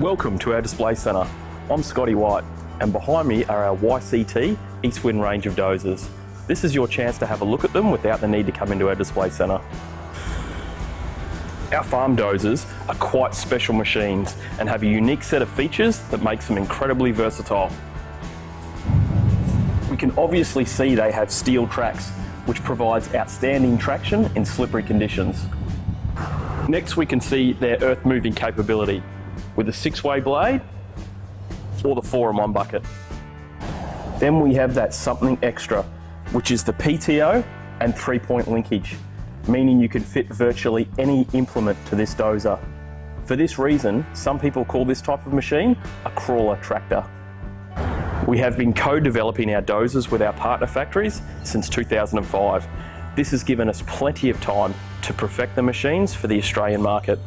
Welcome to our display centre. I'm Scotty White, and behind me are our YCT East Wind range of dozers. This is your chance to have a look at them without the need to come into our display centre. Our farm dozers are quite special machines and have a unique set of features that makes them incredibly versatile. We can obviously see they have steel tracks, which provides outstanding traction in slippery conditions. Next, we can see their earth moving capability with a 6-way blade or the 4-in-1 bucket. Then we have that something extra, which is the PTO and 3-point linkage, meaning you can fit virtually any implement to this dozer. For this reason, some people call this type of machine a crawler tractor. We have been co-developing our dozers with our partner factories since 2005. This has given us plenty of time to perfect the machines for the Australian market.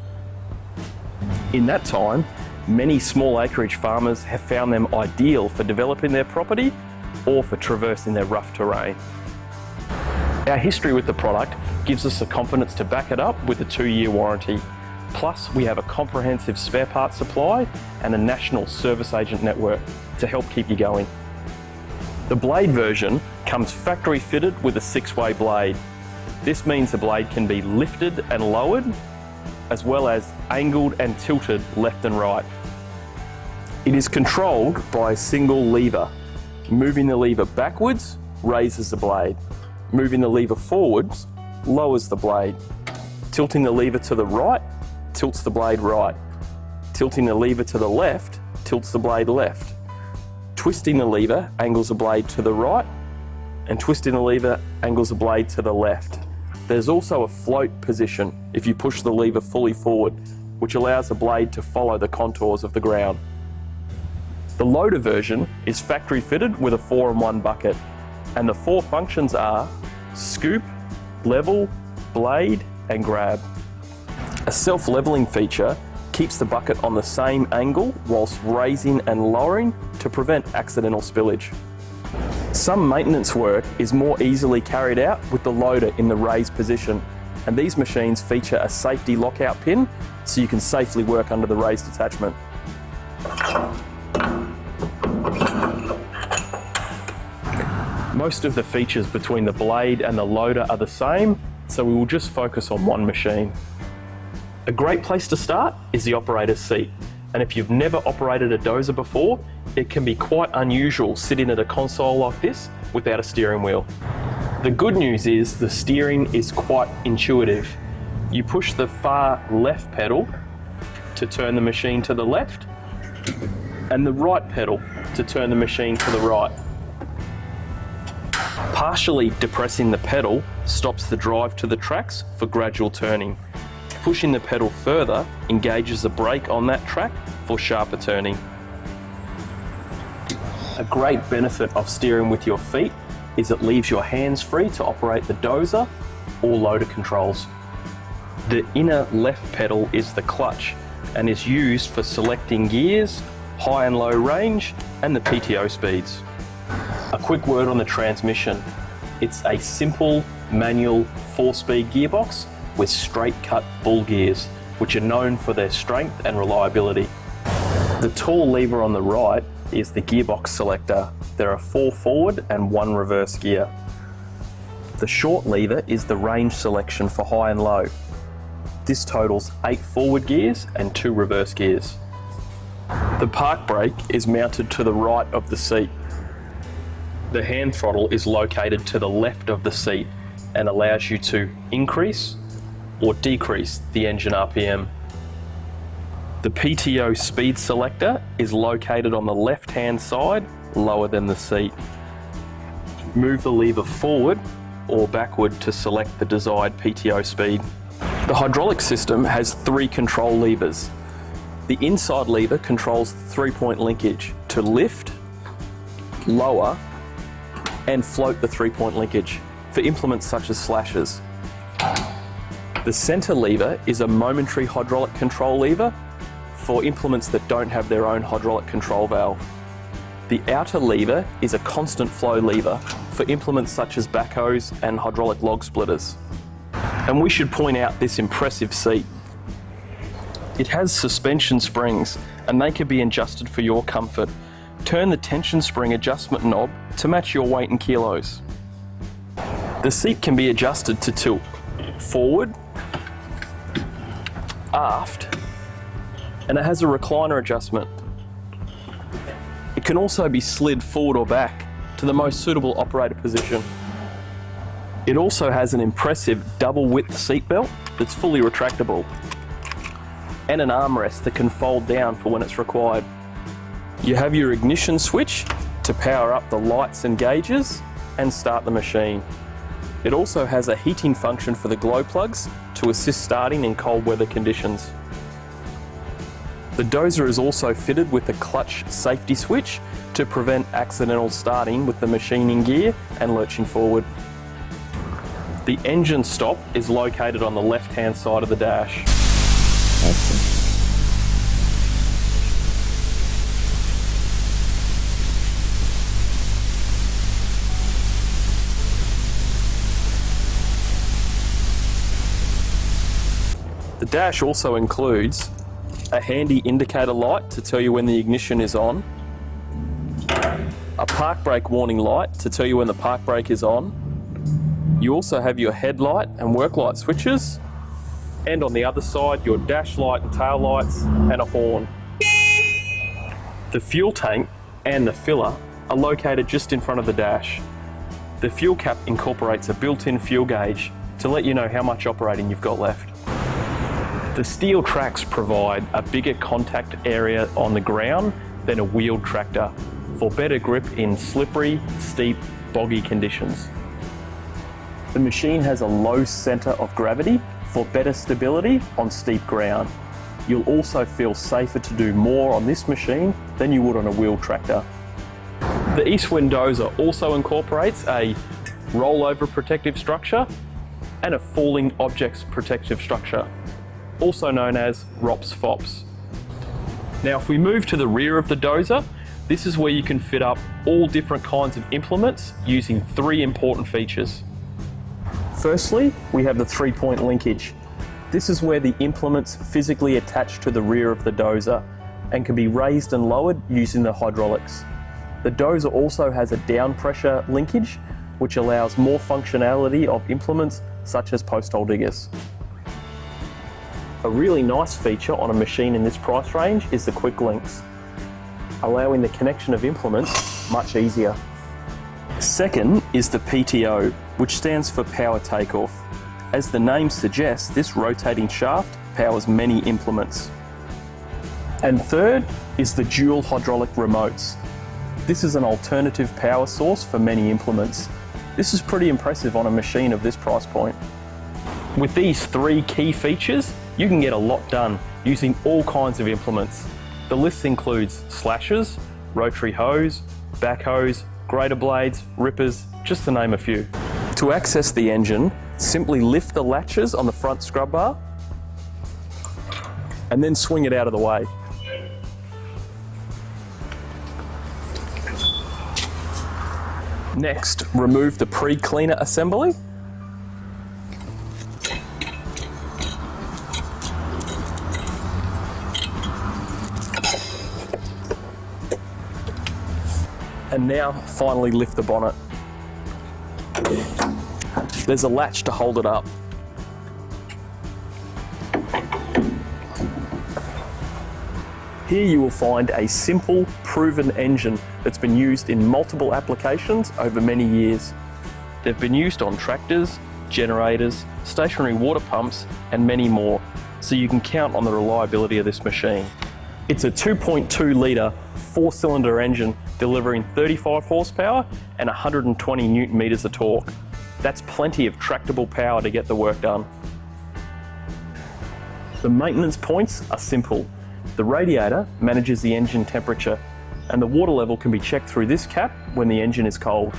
In that time, many small acreage farmers have found them ideal for developing their property or for traversing their rough terrain. Our history with the product gives us the confidence to back it up with a 2-year warranty. Plus, we have a comprehensive spare parts supply and a national service agent network to help keep you going. The blade version comes factory fitted with a 6-way blade. This means the blade can be lifted and lowered, as well as angled and tilted left and right. It is controlled by a single lever. Moving the lever backwards raises the blade. Moving the lever forwards lowers the blade. Tilting the lever to the right tilts the blade right. Tilting the lever to the left tilts the blade left. Twisting the lever angles the blade to the right, and twisting the lever angles the blade to the left. There's also a float position if you push the lever fully forward, which allows the blade to follow the contours of the ground. The loader version is factory fitted with a 4-in-1 bucket, and the 4 functions are scoop, level, blade, and grab. A self-leveling feature keeps the bucket on the same angle whilst raising and lowering to prevent accidental spillage. Some maintenance work is more easily carried out with the loader in the raised position, and these machines feature a safety lockout pin so you can safely work under the raised attachment. Most of the features between the blade and the loader are the same, so we will just focus on one machine. A great place to start is the operator's seat, and if you've never operated a dozer before, it can be quite unusual sitting at a console like this without a steering wheel. The good news is the steering is quite intuitive. You push the far left pedal to turn the machine to the left, and the right pedal to turn the machine to the right. Partially depressing the pedal stops the drive to the tracks for gradual turning. Pushing the pedal further engages the brake on that track for sharper turning. A great benefit of steering with your feet is it leaves your hands free to operate the dozer or loader controls. The inner left pedal is the clutch and is used for selecting gears, high and low range, and the PTO speeds. A quick word on the transmission. It's a simple manual 4-speed gearbox with straight cut bull gears, which are known for their strength and reliability. The tall lever on the right is the gearbox selector. There are 4 forward and 1 reverse gear. The short lever is the range selection for high and low. This totals 8 forward gears and 2 reverse gears. The park brake is mounted to the right of the seat. The hand throttle is located to the left of the seat and allows you to increase or decrease the engine RPM. The PTO speed selector is located on the left-hand side, lower than the seat. Move the lever forward or backward to select the desired PTO speed. The hydraulic system has 3 control levers. The inside lever controls the 3-point linkage to lift, lower, and float the 3-point linkage for implements such as slashers. The center lever is a momentary hydraulic control lever for implements that don't have their own hydraulic control valve. The outer lever is a constant flow lever for implements such as backhoes and hydraulic log splitters. And we should point out this impressive seat. It has suspension springs and they can be adjusted for your comfort. Turn the tension spring adjustment knob to match your weight in kilos. The seat can be adjusted to tilt forward, aft, and it has a recliner adjustment. It can also be slid forward or back to the most suitable operator position. It also has an impressive double width seat belt that's fully retractable, and an armrest that can fold down for when it's required. You have your ignition switch to power up the lights and gauges and start the machine. It also has a heating function for the glow plugs to assist starting in cold weather conditions. The Dozer is also fitted with a clutch safety switch to prevent accidental starting with the machine in gear and lurching forward. The engine stop is located on the left-hand side of the dash. The dash also includes a handy indicator light to tell you when the ignition is on, a park brake warning light to tell you when the park brake is on. You also have your headlight and work light switches, and on the other side your dash light and tail lights and a horn. The fuel tank and the filler are located just in front of the dash. The fuel cap incorporates a built-in fuel gauge to let you know how much operating you've got left. The steel tracks provide a bigger contact area on the ground than a wheeled tractor for better grip in slippery, steep, boggy conditions. The machine has a low centre of gravity for better stability on steep ground. You'll also feel safer to do more on this machine than you would on a wheeled tractor. The Eastwind Dozer also incorporates a rollover protective structure and a falling objects protective structure, also known as ROPS-FOPS. Now if we move to the rear of the Dozer, this is where you can fit up all different kinds of implements using 3 important features. Firstly, we have the 3-point linkage. This is where the implements physically attach to the rear of the Dozer and can be raised and lowered using the hydraulics. The Dozer also has a down pressure linkage, which allows more functionality of implements such as post hole diggers. A really nice feature on a machine in this price range is the quick links, allowing the connection of implements much easier. Second is the PTO, which stands for power takeoff. As the name suggests, this rotating shaft powers many implements. And third is the dual hydraulic remotes. This is an alternative power source for many implements. This is pretty impressive on a machine of this price point. With these 3 key features, you can get a lot done using all kinds of implements. The list includes slashers, rotary hose, backhoes, grader blades, rippers, just to name a few. To access the engine, simply lift the latches on the front scrub bar and then swing it out of the way. Next, remove the pre-cleaner assembly. And now finally lift the bonnet. There's a latch to hold it up. Here you will find a simple, proven engine that's been used in multiple applications over many years. They've been used on tractors, generators, stationary water pumps, and many more, so you can count on the reliability of this machine. It's a 2.2 litre 4-cylinder engine delivering 35 horsepower and 120 newton meters of torque. That's plenty of tractable power to get the work done. The maintenance points are simple. The radiator manages the engine temperature, and the water level can be checked through this cap when the engine is cold.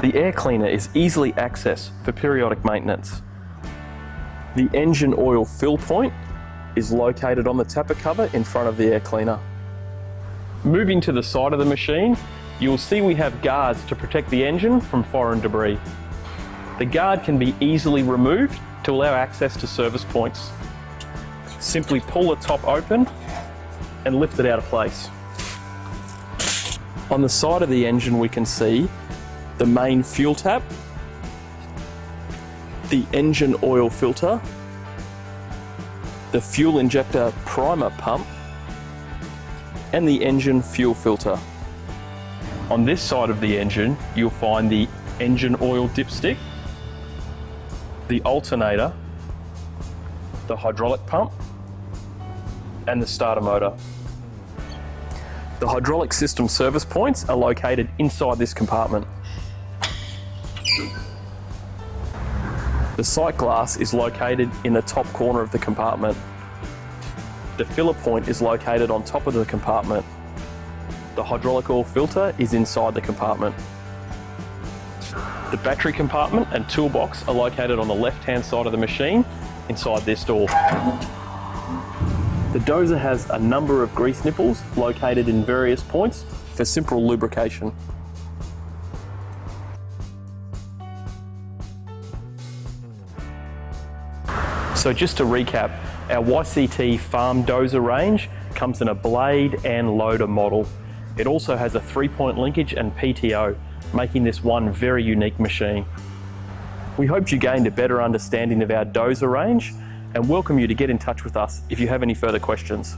The air cleaner is easily accessed for periodic maintenance. The engine oil fill point is located on the tapper cover in front of the air cleaner. Moving to the side of the machine, you will see we have guards to protect the engine from foreign debris. The guard can be easily removed to allow access to service points. Simply pull the top open and lift it out of place. On the side of the engine we can see the main fuel tap, the engine oil filter, the fuel injector primer pump, and the engine fuel filter. On this side of the engine, you'll find the engine oil dipstick, the alternator, the hydraulic pump, and the starter motor. The hydraulic system service points are located inside this compartment. The sight glass is located in the top corner of the compartment. The filler point is located on top of the compartment. The hydraulic oil filter is inside the compartment. The battery compartment and toolbox are located on the left-hand side of the machine inside this door. The Dozer has a number of grease nipples located in various points for simple lubrication. So just to recap, our YCT farm dozer range comes in a blade and loader model. It also has a 3-point linkage and PTO, making this one very unique machine. We hope you gained a better understanding of our dozer range and welcome you to get in touch with us if you have any further questions.